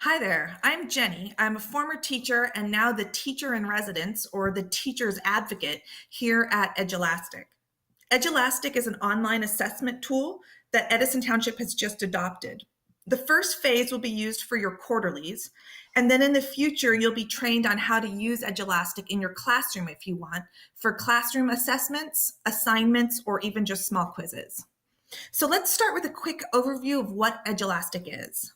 Hi there, I'm Jenny. I'm a former teacher and now the teacher in residence or the teacher's advocate here at Edulastic. Edulastic is an online assessment tool that Edison Township has just adopted. The first phase will be used for your quarterlies, and then in the future, you'll be trained on how to use Edulastic in your classroom if you want for classroom assessments, assignments, or even just small quizzes. So let's start with a quick overview of what Edulastic is.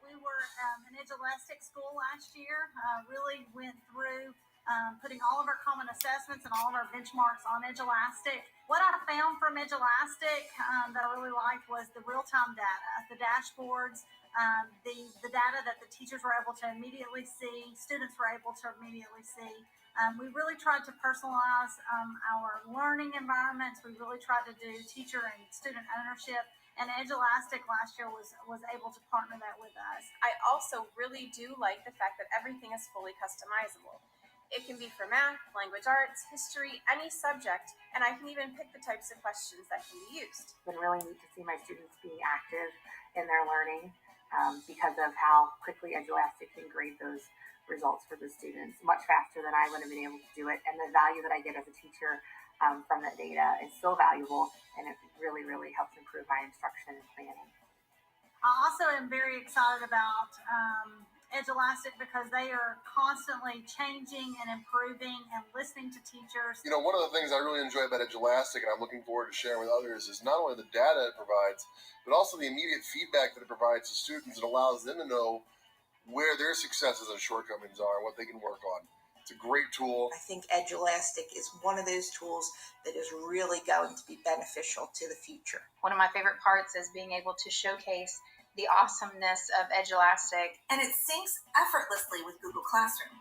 We were an Edulastic school last year. Really went through putting all of our common assessments and all of our benchmarks on Edulastic. What I found from Edulastic that I really liked was the real-time data, the dashboards, the data that the teachers were able to immediately see, students were able to immediately see. We really tried to personalize our learning environments. We really tried to do teacher and student ownership. And Edulastic last year was able to partner that with us. I also really do like the fact that everything is fully customizable. It can be for math, language arts, history, any subject, and I can even pick the types of questions that can be used. It's been really neat to see my students being active in their learning because of how quickly Edulastic can grade those results for the students much faster than I would have been able to do it. And the value that I get as a teacher from that data is so valuable, and it really, really helps improve my instruction and planning. I also am very excited about Edulastic because they are constantly changing and improving and listening to teachers. One of the things I really enjoy about Edulastic, and I'm looking forward to sharing with others, is not only the data it provides, but also the immediate feedback that it provides to students. It allows them to know where their successes and shortcomings are and what they can work on. It's a great tool. I think Edulastic is one of those tools that is really going to be beneficial to the future. One of my favorite parts is being able to showcase the awesomeness of Edulastic. And it syncs effortlessly with Google Classroom.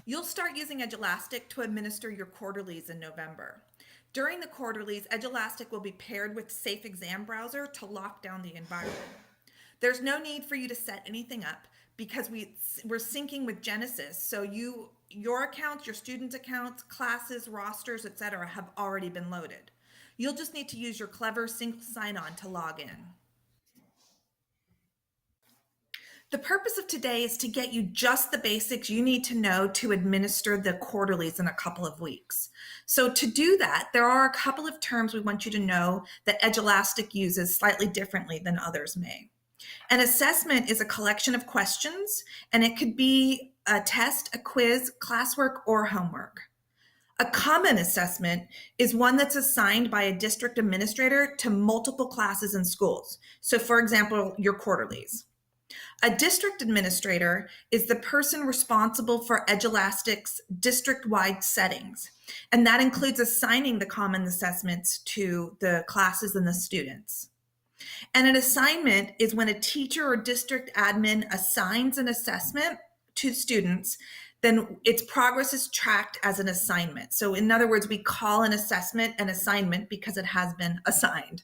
You'll start using Edulastic to administer your quarterlies in November. During the quarterlies, Edulastic will be paired with Safe Exam Browser to lock down the environment. There's no need for you to set anything up because we're syncing with Genesis. So your accounts, your students' accounts, classes, rosters, etc. have already been loaded. You'll just need to use your clever sync sign-on to log in. The purpose of today is to get you just the basics you need to know to administer the quarterlies in a couple of weeks. So to do that, there are a couple of terms we want you to know that Edulastic uses slightly differently than others may. An assessment is a collection of questions, and it could be a test, a quiz, classwork, or homework. A common assessment is one that's assigned by a district administrator to multiple classes and schools. So for example, your quarterlies. A district administrator is the person responsible for Edulastic's district-wide settings, and that includes assigning the common assessments to the classes and the students. And an assignment is when a teacher or district admin assigns an assessment to students, then its progress is tracked as an assignment. So in other words, we call an assessment an assignment because it has been assigned.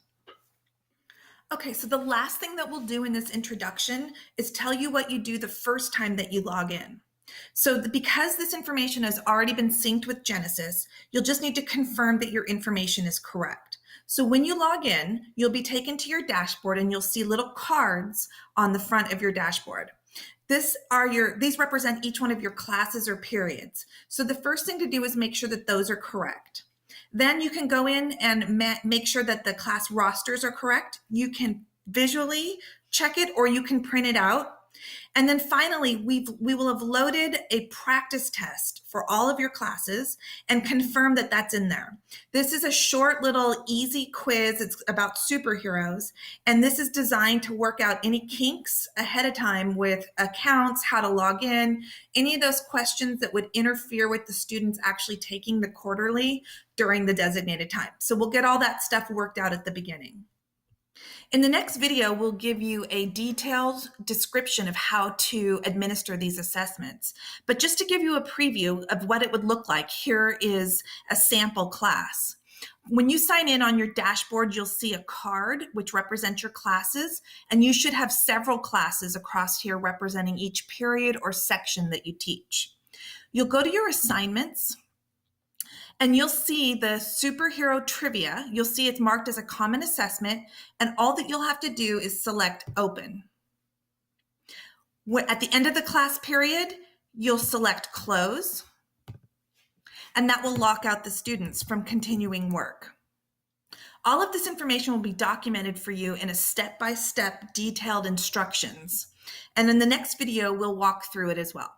Okay, so the last thing that we'll do in this introduction is tell you what you do the first time that you log in. So because this information has already been synced with Genesis, you'll just need to confirm that your information is correct. So when you log in, you'll be taken to your dashboard and you'll see little cards on the front of your dashboard. These represent each one of your classes or periods. So the first thing to do is make sure that those are correct. Then you can go in and make sure that the class rosters are correct. You can visually check it or you can print it out. And then finally, we will have loaded a practice test for all of your classes and confirm that that's in there. This is a short little easy quiz. It's about superheroes. And this is designed to work out any kinks ahead of time with accounts, how to log in, any of those questions that would interfere with the students actually taking the quarterly during the designated time. So we'll get all that stuff worked out at the beginning. In the next video, we'll give you a detailed description of how to administer these assessments. But just to give you a preview of what it would look like, here is a sample class. When you sign in on your dashboard, you'll see a card which represents your classes, and you should have several classes across here representing each period or section that you teach. You'll go to your assignments, and you'll see the superhero trivia. You'll see it's marked as a common assessment, and all that you'll have to do is select open. At the end of the class period, you'll select close, and that will lock out the students from continuing work. All of this information will be documented for you in a step-by-step detailed instructions. And in the next video, we'll walk through it as well.